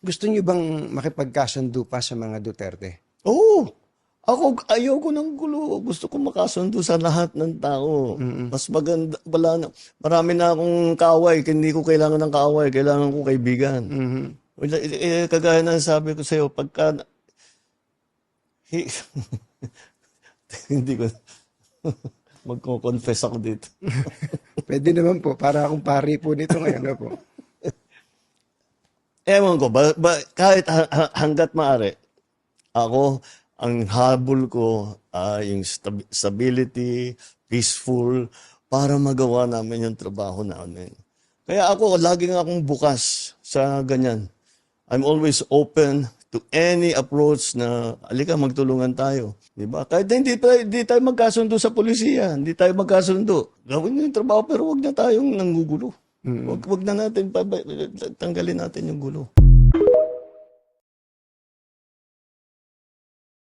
Gusto niyo bang makipagkasundo pa sa mga Duterte? Oo. Ako, ayoko ng gulo. Gusto ko makasundo sa lahat ng tao. Mas maganda, marami na akong kaaway. Hindi ko kailangan ng kaaway. Kailangan ko kaibigan. Wala, kagaya ng sabi ko sa'yo, pagka, hi- hindi ko, magko-confess ako dito. Pwede naman po, para akong pari po nito ngayon. Ano po? Ewan ko, kahit hanggat maaari, ako, ang habol ko ay yung stability, peaceful, para magawa namin yung trabaho namin. Kaya ako, laging akong bukas sa ganyan. I'm always open to any approach na, alika, magtulungan tayo. Diba? Kahit hindi tayo magkasundo sa polisiya, hindi tayo magkasundo. Gawin yung trabaho, pero wag na tayong nanggugulo. Wag na natin, tanggalin natin yung gulo.